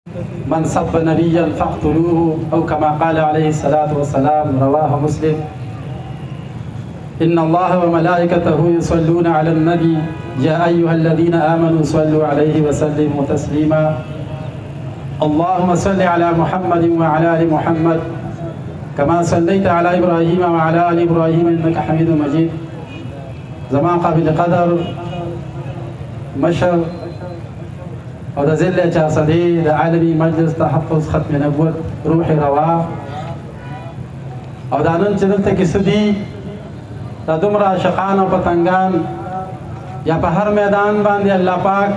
من سب نبيا فاقتلوه أو كما قال عليه الصلاة والسلام رواه مسلم. إن الله وملائكته يصلون على النبي يا أيها الذين آمنوا صلوا عليه وسلموا تسليما. اللهم صل على محمد وعلى آل محمد كما صليت على إبراهيم وعلى آل إبراهيم إنك حميد مجيد. زمان قابل قدر مشر او د ضلع چارسدي د عالمي مجلس تحفظ ختم نبوت روح روا او دا نن چې دلته کې څه دي دا دومره عاشقان او پتنګان یا په هر میدان باندې الله پاک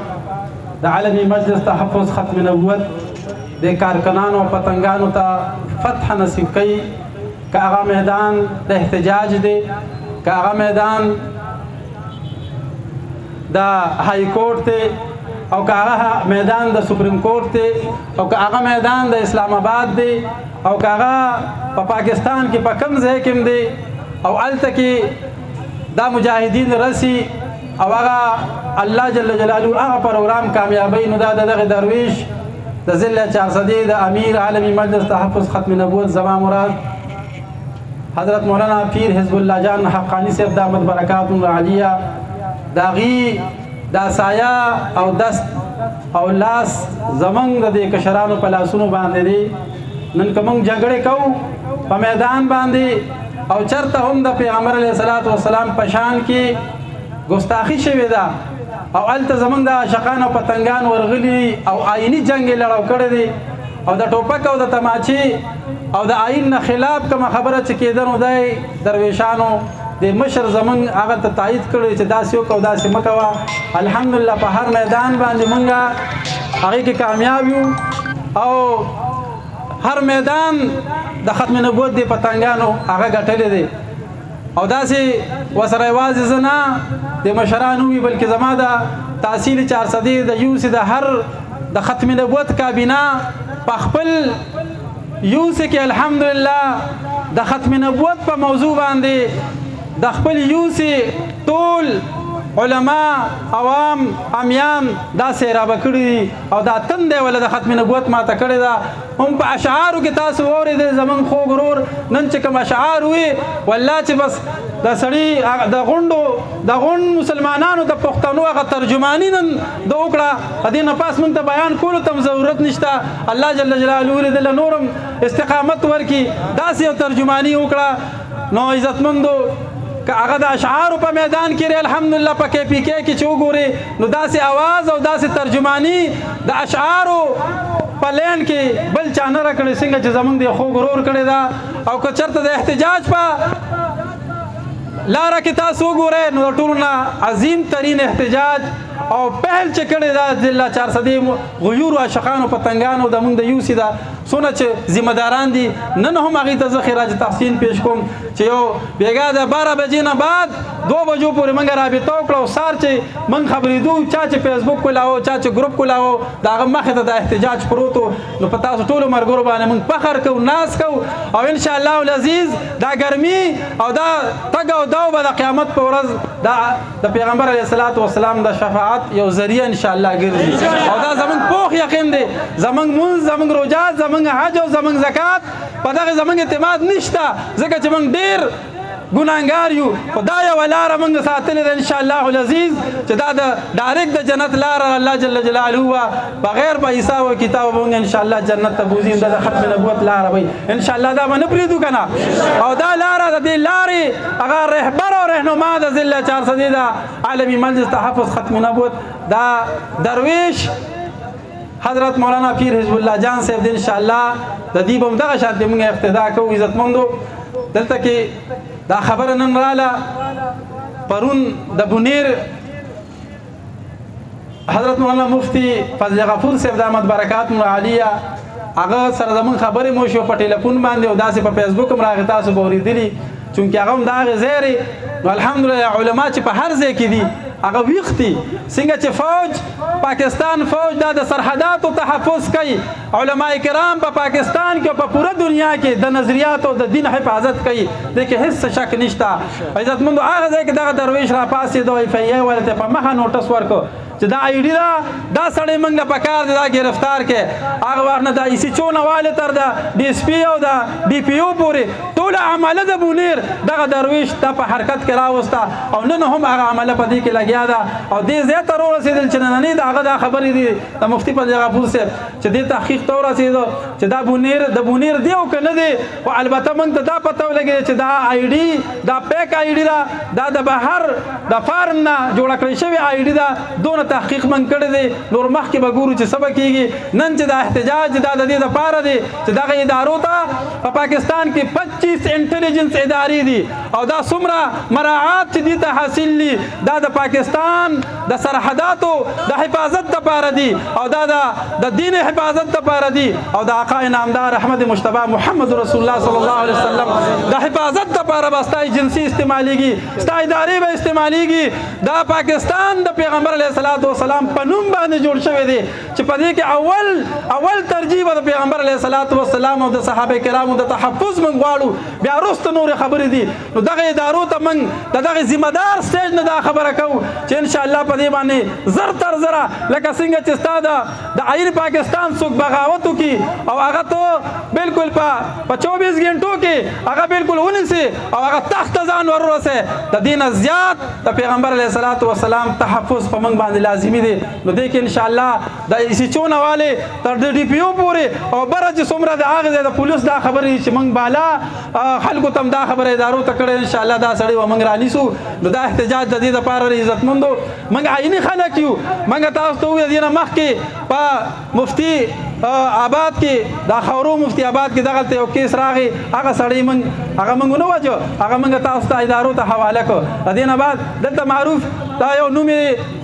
د عالمي مجلس تحفظ ختم نبوت د کارکنانو او پتنګانو ته فتح نصیب کړي. که هغه میدان د احتجاج دی، که هغه میدان د های کورټ دی، او که هغه میدان د سپریم کورټ دی، او که هغه میدان د اسلام آباد دی، او که هغه په پاکستان کې په کوم ځای کې دی، او هلته کې دا مجاهدین رسی او هغه الله جل جلاله هغه پروګرام کامیابی، نو دا دغه درویش د ضلع چارسدي د امیر عالمي مجلس تحفظ ختم نبوت زما مراد حضرت مولانا پیر حزب الله جان حقانی صاحب دامت برکاتهم العالیه داغي دا سایه او دست او لاس زمنګ د دې کشرانو په لاسونو باندې دي. نن کوم جګړه کو په میدان باندې او چرته هم د پیغمبر علیه الصلاۃ والسلام په شان کې ګستاخی شوې ده او الته زمنګ د عاشقان او پتنګان ورغلي او آئینی جنگ لړاو کړی دي او د ټوپک او د تماچی او د آئین نه خلاف کوم خبره چې کېدنو دی درویشانو د مشر زمنګ هغه ته تایید کړی چې داسې وکړو داسې مه کوه. الحمدلله په هر میدان باندې مونږ هغې کې کامیاب یو او هر میدان د ختم نبوت د پتنګانو هغه ګټلی دی او داسې ورسره یوازې زه نه د مشرانو وي بلکې زما د تحصیل چارسدي د یوسې د هر د ختم نبوت کابینه په خپل یوسې کې الحمدلله د ختم نبوت په موضوع باندې د خپل یوسې ټول علما عوام امیان دا سیرابه کړي او دا تنده ولا د ختم نبوت ماته کړی دا هم په اشعارو کې تاسو واورېدل زمون خو غرور نن چې کوم اشعار وي والله چې بس د سړي د غونډ مسلمانانو د پښتنو هغه ترجمانی نن د وکړه د دې نه پاس مونږ ته بیان کولو ته ضرورت نشته. الله جل جلاله دې نورم استقامت ورکي داسې یو ترجمانی وکړه. نو عزتمندو که هغه د اشعارو په میدان کې الحمدلله په کې پی کې چې وګوري نو داسې आवाज او داسې ترجمانی د اشعارو په لین کې بل چا نه راکړی څنګه چې زمونږ د خو غرور کړی دا. او که چېرته د احتجاج په لاره کې تاسو وګورئ نو د ټولو نه عظیم ترین احتجاج او پهل چې کړی دا ضلع چارسدي غیورو عاشقانو پتنګانو د مونږ د یوسې دا څونه چې ذمه داران دي نن هم هغې ته زه خراج تحسین پیش کوم چې یو بېګا د 12 بجې نه بعد 2 بجو پورې موږ رابطه وکړه او سهار چې موږ خبرېدو چا چې فیسبوک کولاوه چا چې ګروپ کولاوه د هغه مخې ته د احتجاج پروت و. نو په تاسو ټولو ملګرو باندې موږ فخر کوو ناز کوو او انشاءالله العزیز دا ګرمي او دا تګ او دو به د قیامت په ورځ د پیغمبر علیه الصلاۃ والسلام د شفاعت یو ذریعه انشاءالله ګرځي او دا زمونږ پوخ یقین دی. زمونږ مونځ زمونږ روجات زمونږ حج او زمونږ زکات په دغه زمونږ اعتماد نشته ځکه چې موږ ډېر ګناهګار یو. خو دا یوه لاره موږ ساتلې ده انشاءالله العزیز چې دا د ډایرکټ د جنت لاره الله جل جلاله وه بغیر په حساب او کتاب به موږ انشاءالله جنت ته بوځي. دا د ختم نبوت لاره وي انشاءالله دا به نه پرېږدو که نه. او دا لاره د دې لارې هغه رهبر او رهنما د ضلع چارسدي د عالمي مجلس تحفظ ختم نبوت دا درویش حضرت مولانا پیر حزب الله جان صاحب دی. انشاءالله د دې به هم دغه شانتې موږ اقتدا کوو. عزتمندو دلته کې دا خبره نن راله پرون د بونیر حضرت مولانا مفتی فضل غفور صاحب دامت برکاتهم العالیه هغه سره زمونږ خبرې مو شو په ټلیفون باندې او داسې په فیسبوک هم راغی تاسو به اورېدلي چونکې هغه هم د هغې ځای نو الحمدلله علما چې په هر ځای کې دي هغه ویښ دي څنګه چې فوج پاکستان فوج دا د سرحداتو تحفظ کوي علما کرام په پاکستان کې او په پوره دنیا کې د نظریاتو د دین حفاظت کوي دې کې هیڅ شک نشته. عزتمندو هغه ځای کې دغه درویش راپاڅېد او ایف ای ورته په مخه نوټس ورکړو چې دا آی ډي دا سړی موږ له پکار دی دا گرفتار کې هغه وخت نه دا ای سی چو نه والی تر د ډي اس پي او د ډي پي او پورې ټوله عمله د بونیر دغه درویش دا په حرکت کې راوسته او نن هم هغه عمله په دې کې لګیا ده او دې ځای ته ورسېدل چې نننۍ د هغه دا خبرې دي د مفتي فضل غفور صاحب چې دې تحقیق ته ورسېدو چې دا بونیر دی او که نه دی خو البته موږ ته دا پته ولګېده چې دا آی ډي دا پیک آی ډي ده دا د بهر د فارم نه جوړه کړې شوې آی ډي ده دونه تحقیق موږ کړی دی نور مخکې به ګورو چې څه به کېږي نن چې دا احتجاج دا د دې دپاره دی چې دغه ادارو ته په پاکستان کې 25 انټلیجنس ادارې دي او دا څومره مراعات چې دې ته حاصل دي دا د پاکستان د سرحداتو د حفاظت دپاره دي او دا د دین حفاظت دپاره دي او د آقا نامدار احمد مجتبی محمد رسول الله صلی الله علیه وسلم د حفاظت دپاره به ستا ایجنسي استعمالیږي ستا ادارې به استعمالیږي دا پاکستان د پیغمبر علیه الصلاۃ والسلام په نوم باندې جوړ شوی دی چې په دې کې اول ترجیح د پیغمبر علیه الصلاۃ والسلام او د صحابه کرامو د تحفظ موږ غواړو بیا وروسته نورې خبرې دي نو دغه ادارو ته موږ د دغه ذمه دار سټیج نه دا خبره کوو چې انشاءالله په دې باندې زر تر زره لکه څنګه چې ستا د آئین پاکستان څوک بغاوت وکړي او هغه ته بالکل په 24 غنټو کې هغه بالکل ونیسي او هغه تخت ځان ورورسي د دې نه زیات د پیغمبر علیه الصلاۃ والسلام تحفظ په موږ باندې لازمي دی نو دې کې انشاءالله د ایسیچونه والے تر د ډي پی او پورې او بره چې څومره د هغه ځای د پولیس دا خبرې چې موږ بالا خلکو ته دا خبره ادارو ته کړې انشاءالله دا سړی و موږ رانیسو نو دا احتجاج د دې دپاره عزتمندو موږ عیني خلک یو موږ تاسو ته وویل دې نه مخکې په مفتي آباد کې دا خورو مفتي آباد کې دغلته یو کیس راغی هغه سړی هغه موږ ونه وجو هغه موږ تاسو ته ادارو ته حواله کړو د دې نه بعد دلته معروف دا یو نوم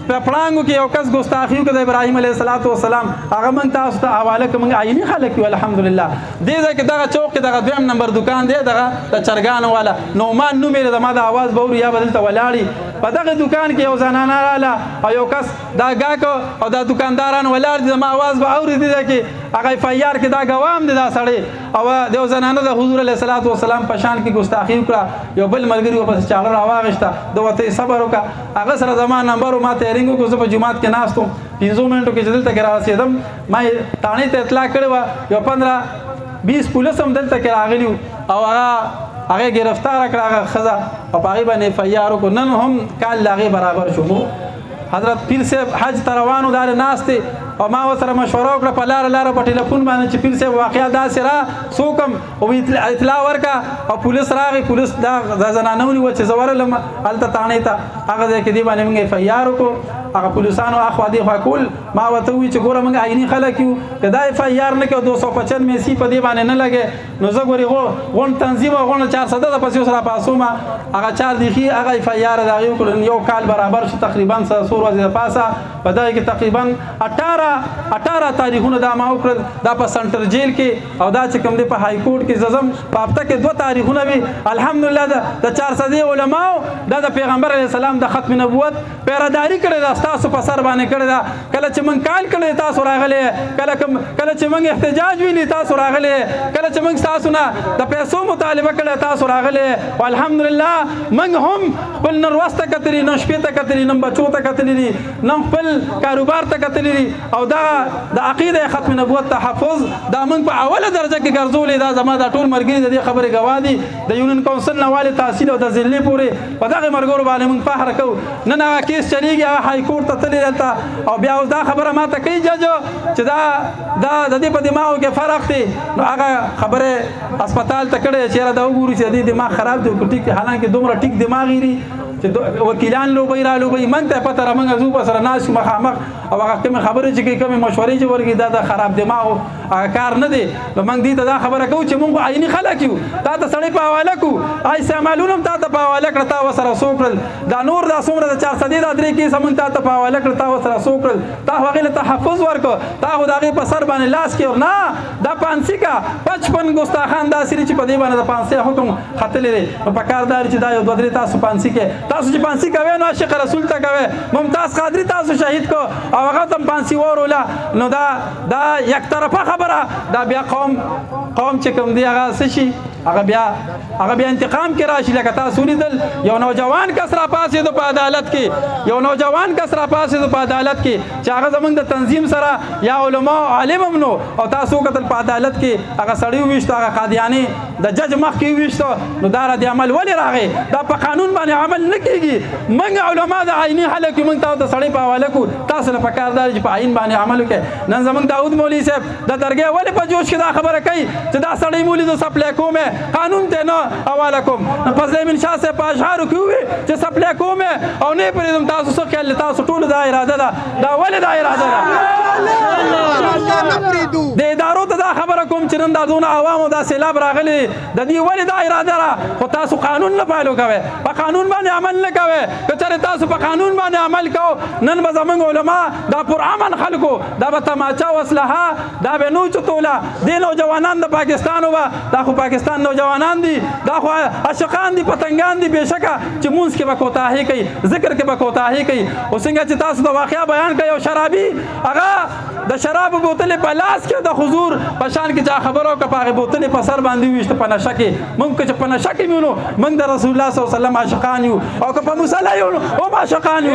په پړانګو کې یو کس ګستاخي وکړ د ابراهیم علیه السلام هغه موږ تاسو ته حواله کړو موږ عیني خلک یو الحمدلله دې ځای کې دغه چوک کې دغه 2 نمبر دکان دی دغه د چرګانو والا نومان نوم یې د ما د اواز به اوري یا به دلته ولاړي په دغه دکان کې یو زنانه راله او یو کس دا ګاکو او دا دکانداران ولاړ دي زما اواز به اوري دي کې هغه اف آی آر کې دا ګوام دي دا سړی او د یو زنانه د حضور علیه السلام په شان کې ګستاخي وکړه یو بل ملګري و پس چاړه راواغشته د وته صبر وکړه هغه سره زما نمبر ما ته رینګو کو زه په جمعات کې ناستم 15 منټو کې دلته کې راسیدم ما تانې ته اطلاع کړې و یو 15-20 پولیس هم دلته کې راغلی او هغه گرفتار کړه هغه ښځه او په هغې باندې اف آی آر وکړو نن هم کال له هغې برابر شو حضرت پیر صاحب حج ته روانو دارې ناستې او ما ورسره مشوره وکړه په لاره په ټلیفون باندې چې پیر صاحب واقعیا داسې څوک هم اطلاع ورکړه او پولیس راغی پولیس دا زنانه ونیوه چې زه ورغلم هلته تاڼې ته هغه ځای کې دې باندې موږ اف آی آر وکړو هغه پولیسانو اخوا دېخوا کول ما ورته وویل چې ګوره موږ عیني خلک یو که دا اف آی آر نه کړو 255 میسي په دې باندې نه لګې نو زه ګورې غونډ تنظیم او غونډ 400 د پسې اوس راپاسوم هغه 4 دیخي هغه اف آی آر د هغې وکړو یو کال برابر شو تقریبا څو ورځې دپاسه په دغه کې تقریبا 18 تاریخونه دا ما وکړل دا په سنټر جیل کې او دا چې کوم دی په های کورټ کې زم په هفته کې 2 تاریخونه وي الحمدلله د 400 علماو دا د پیغمبر علیه السلام د ختم نبوت پیراداري کړې ده تاسو په سر باندې کړې ده کله چې موږ کال کړی تاسو راغلی کله چې موږ احتجاج ویلي تاسو راغلی کله چې موږ تاسو نه د پیسو مطالبه کړې تاسو راغلی او الحمدلله موږ هم خپل نن ورځ ته کتلي نن شپې ته کتلي نن بچو ته کتلي دي نن خپل کاروبار ته کتلي دي او دا د عقیده ختم نبوت تحفظ دا موږ په اوله درجه کې ګرځولې دا زما دا ټول مرګري د دې خبرې گواه دي د یونین کونسل نه والي تحصیل او د ضلعې پورې په دغه مرګرو باندې موږ فخر کوو نن هغه کیس چلیږي هغه های کورټ ته تللی دلته او بیا اوس دا خبره ما ته کوي جج چې دا د دې په دماغو کې فرق دی نو هغه خبره هسپتال ته کړې چېرې دا وګورو چې د دې دماغ خراب دی ټیک حالانکه دومره ټیک دماغ یې وکیلان لوبي را لوبي من ته پته را موږ زو په سره ناس مخامخ او هغه کوم خبره چې کوم مشورې چې ورګي دا خراب دماغ کار نه دی نو موږ دې ته دا خبره کوو چې موږ عیني خلک یو تا ته سړی په حواله کو آی استعمالونه تا ته په حواله کړ تا وسره سوکړل دا نور دا څومره د 400 دا درې کې سمون تا ته په حواله کړ تا وسره سوکړل تا هغه له تحفظ ورکو تا خو دغه په سر باندې لاس کې نه دا پانسی کا 55 ګستاخان دا سری چې په دې باندې د پانسی حکم خطلې په کاردار چې دا یو دوه درې تاسو پانسی کې تاسو چې پانسی کوي نو عاشق رسول ته کوي ممتاز قادری تاسو شهید کو او هغه تم پانسی ورولا نو دا یک طرفه خبره دا بیا قوم چې کوم دی هغه څه شي هغه بیا انتقام کې راشي. لکه تاسو ولیدل یو نوجوان کس را پاسېدو په عدالت کې، یو نوجوان کس را پاسېدو په عدالت کې چې هغه زمونږ د تنظیم سره یا علما عالم هم نو، او تاسو وکتل په عدالت کې هغه سړی وویشتو، هغه قادیاني د جج مخ کې وویشتو. نو دا ردي عمل ولې راغی؟ دا په قانون باندې عمل نه کېږي. موږ علما د عیني خلک یو، موږ تاسو د سړی په حواله کړو، تاسو له پکار دا چې په عین باندې عمل وکړئ. نن زمونږ داود مولوي صاحب د درګۍ ولې په جوش کې دا خبره کوي چې دا سړی مولي د سپلای کومه قانون ته نه حواله کوم. فضل امین شاه صاحب په اشعارو کې وویل چې سپلای کومه او نه پرېږدم. تاسو څه خیال دی؟ تاسو ټولو دا اراده ده، دا ولې دا اراده ده؟ د ادارو ته دا خبره کوم چې نن دا دونه عوامو دا سیلاب راغلی، د دې ولې دا اراده ده؟ خو تاسو قانون نه پالو کوئ، په قانون باندې عمل نه کوئ. که چېرې تاسو په قانون باندې عمل کوو، نن به زموږ علما دا پرامن خلکو دا به تماچه او اسلحه دا به نه اوچتوله. دې نوجوانان د پاکستان وبه، دا خو پاکستان نوجوانان دي، دا خو عاشقان دي، پتنګان دي. بېشکه چې مونځ کې به کوتاهي کوي، ذکر کې به کوتاهي کوي. او څنګه چې تاسو د واقعه بیان کوي، یو شرابي هغه د شرابو بوتلې په لاس کې د حضور په شان کې چا خبره وکړه، په هغې بوتلې په سر باندې وویشته په نشه کې. موږ که چې په نشه کې وي نو موږ د رسول الله صلی الله علیه وسلم عاشقان یو، او که په مصلی یو نو هم عاشقان یو.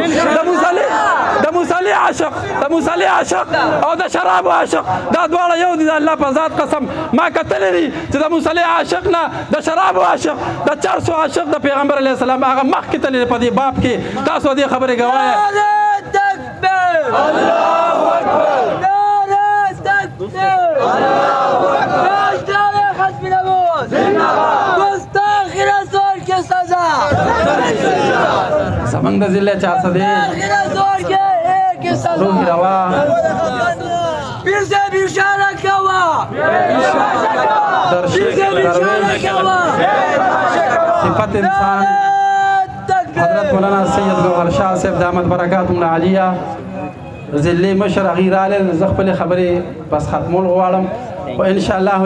د مصلی عاشق، د مصلی عاشق او د شرابو عاشق دا دواړه یو دي. د الله په ذات قسم ما کتلی دي چې د مصلی عاشق نه د شرابو عاشق، د چرسو عاشق د پیغمبر علیه السلام هغه مخکې تللی په دې باب کې. تاسو دې خبرې گواه. زمنګ د ضلع 400 دی روحی روا پیر سے بھی اشارہ کوا، صفت انسان حضرت مولانا سید گوهر شاه صاحب دامت برکاتهم العالیه ضلع مشر غیر عالم. زه خپلې خبرې بس ختمول غواړم، او ان شاء الله